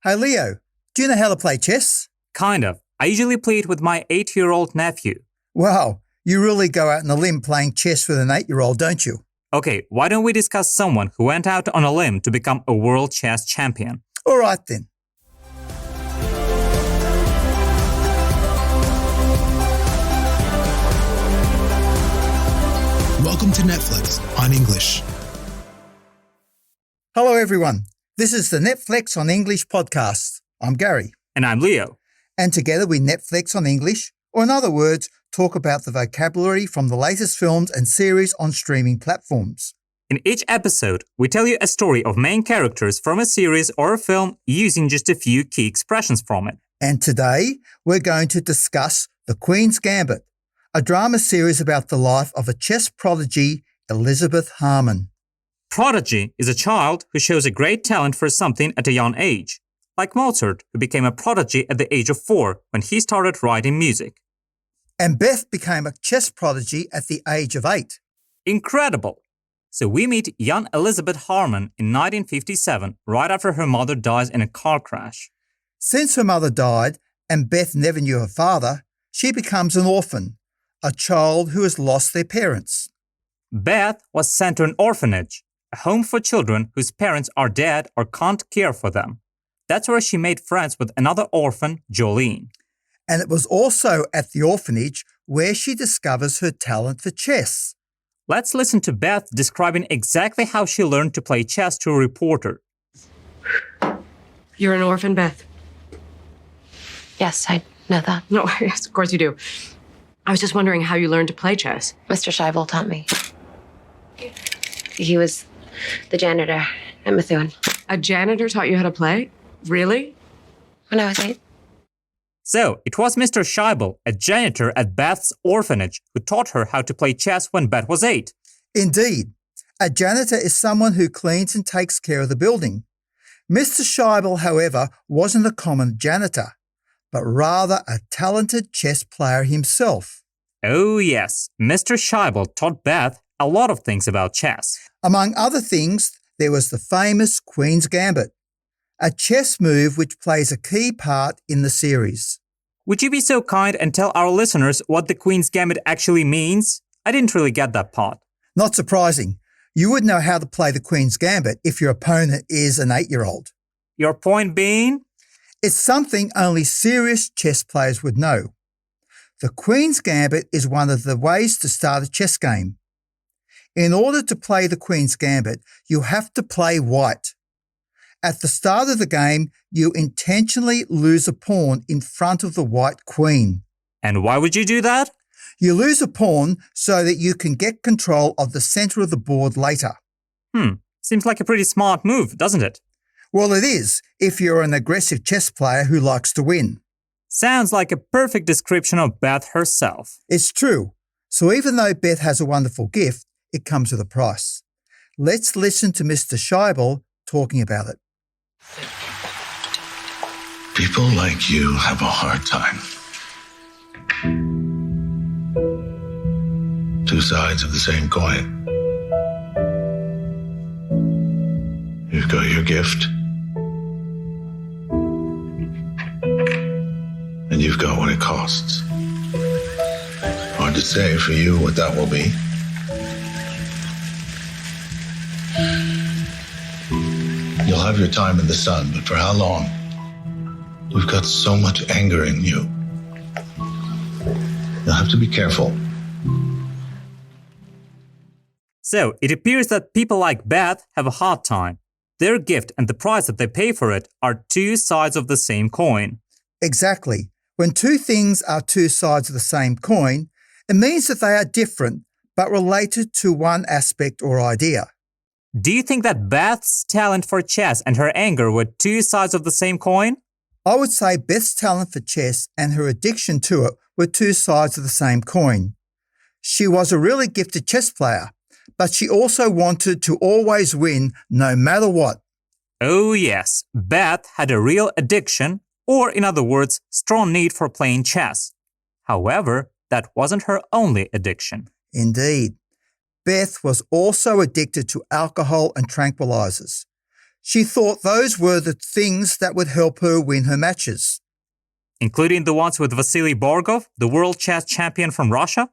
Hey Leo, do you know how to play chess? Kind of. I usually play it with my 8-year-old nephew. Wow, you really go out on a limb playing chess with an 8-year-old, don't you? Okay, why don't we discuss someone who went out on a limb to become a world chess champion? All right then. Welcome to Netflix on English. Hello everyone. This is the Netflix on English podcast. I'm Gary. And I'm Leo. And together we Netflix on English, or in other words, talk about the vocabulary from the latest films and series on streaming platforms. In each episode, we tell you a story of main characters from a series or a film using just a few key expressions from it. And today, we're going to discuss The Queen's Gambit, a drama series about the life of a chess prodigy, Beth Harmon. Prodigy is a child who shows a great talent for something at a young age, like Mozart, who became a prodigy at the age of 4 when he started writing music. And Beth became a chess prodigy at the age of 8. Incredible! So we meet young Beth Harmon in 1957, right after her mother dies in a car crash. Since her mother died and Beth never knew her father, she becomes an orphan, a child who has lost their parents. Beth was sent to an orphanage, a home for children whose parents are dead or can't care for them. That's where she made friends with another orphan, Jolene. And it was also at the orphanage where she discovers her talent for chess. Let's listen to Beth describing exactly how she learned to play chess to a reporter. You're an orphan, Beth? Yes, I know that. No, yes, of course you do. I was just wondering how you learned to play chess. Mr. Scheibel taught me. He was the janitor at Methuen. A janitor taught you how to play? Really? When I was 8. So, it was Mr. Scheibel, a janitor at Beth's orphanage, who taught her how to play chess when Beth was 8. Indeed. A janitor is someone who cleans and takes care of the building. Mr. Scheibel, however, wasn't a common janitor, but rather a talented chess player himself. Oh yes, Mr. Scheibel taught Beth a lot of things about chess. Among other things, there was the famous Queen's Gambit, a chess move which plays a key part in the series. Would you be so kind and tell our listeners what the Queen's Gambit actually means? I didn't really get that part. Not surprising. You would know how to play the Queen's Gambit if your opponent is an 8-year-old. Your point being? It's something only serious chess players would know. The Queen's Gambit is one of the ways to start a chess game. In order to play the Queen's Gambit, you have to play white. At the start of the game, you intentionally lose a pawn in front of the white queen. And why would you do that? You lose a pawn so that you can get control of the center of the board later. Seems like a pretty smart move, doesn't it? Well, it is, if you're an aggressive chess player who likes to win. Sounds like a perfect description of Beth herself. It's true. So even though Beth has a wonderful gift, it comes with a price. Let's listen to Mr. Scheibel talking about it. People like you have a hard time. Two sides of the same coin. You've got your gift, and you've got what it costs. Hard to say for you what that will be. You'll have your time in the sun, but for how long? We've got so much anger in you. You'll have to be careful. So, it appears that people like Beth have a hard time. Their gift and the price that they pay for it are two sides of the same coin. Exactly. When two things are two sides of the same coin, it means that they are different, but related to one aspect or idea. Do you think that Beth's talent for chess and her anger were two sides of the same coin? I would say Beth's talent for chess and her addiction to it were two sides of the same coin. She was a really gifted chess player, but she also wanted to always win no matter what. Oh yes, Beth had a real addiction, or in other words, strong need for playing chess. However, that wasn't her only addiction. Indeed. Beth was also addicted to alcohol and tranquilizers. She thought those were the things that would help her win her matches. Including the ones with Vasily Borgov, the world chess champion from Russia?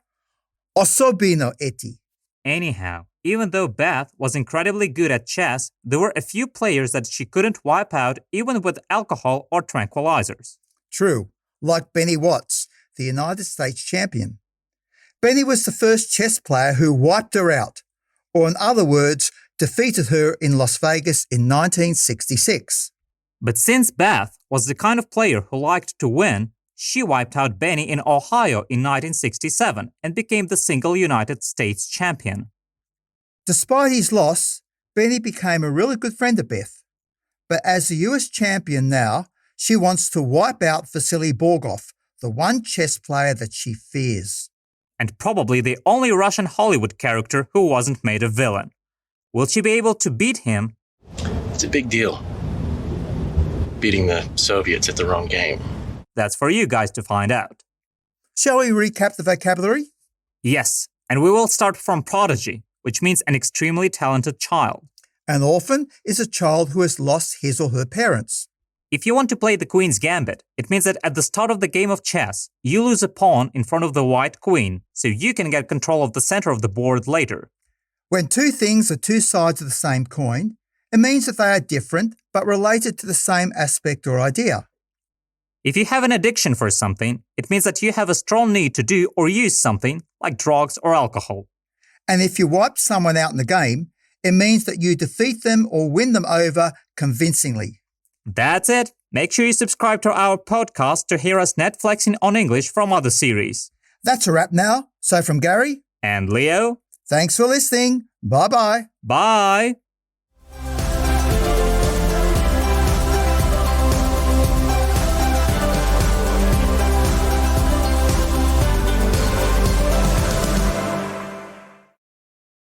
Osobino eti. Anyhow, even though Beth was incredibly good at chess, there were a few players that she couldn't wipe out even with alcohol or tranquilizers. True, like Benny Watts, the United States champion. Benny was the first chess player who wiped her out, or in other words, defeated her in Las Vegas in 1966. But since Beth was the kind of player who liked to win, she wiped out Benny in Ohio in 1967 and became the single United States champion. Despite his loss, Benny became a really good friend of Beth. But as the US champion now, she wants to wipe out Vasily Borgov, the one chess player that she fears. And probably the only Russian Hollywood character who wasn't made a villain. Will she be able to beat him? It's a big deal. Beating the Soviets at their own game. That's for you guys to find out. Shall we recap the vocabulary? Yes, and we will start from prodigy, which means an extremely talented child. An orphan is a child who has lost his or her parents. If you want to play the Queen's Gambit, it means that at the start of the game of chess, you lose a pawn in front of the white queen, so you can get control of the center of the board later. When two things are two sides of the same coin, it means that they are different but related to the same aspect or idea. If you have an addiction for something, it means that you have a strong need to do or use something, like drugs or alcohol. And if you wipe someone out in the game, it means that you defeat them or win them over convincingly. That's it. Make sure you subscribe to our podcast to hear us Netflixing on English from other series. That's a wrap now. So from Gary and Leo, thanks for listening. Bye-bye. Bye.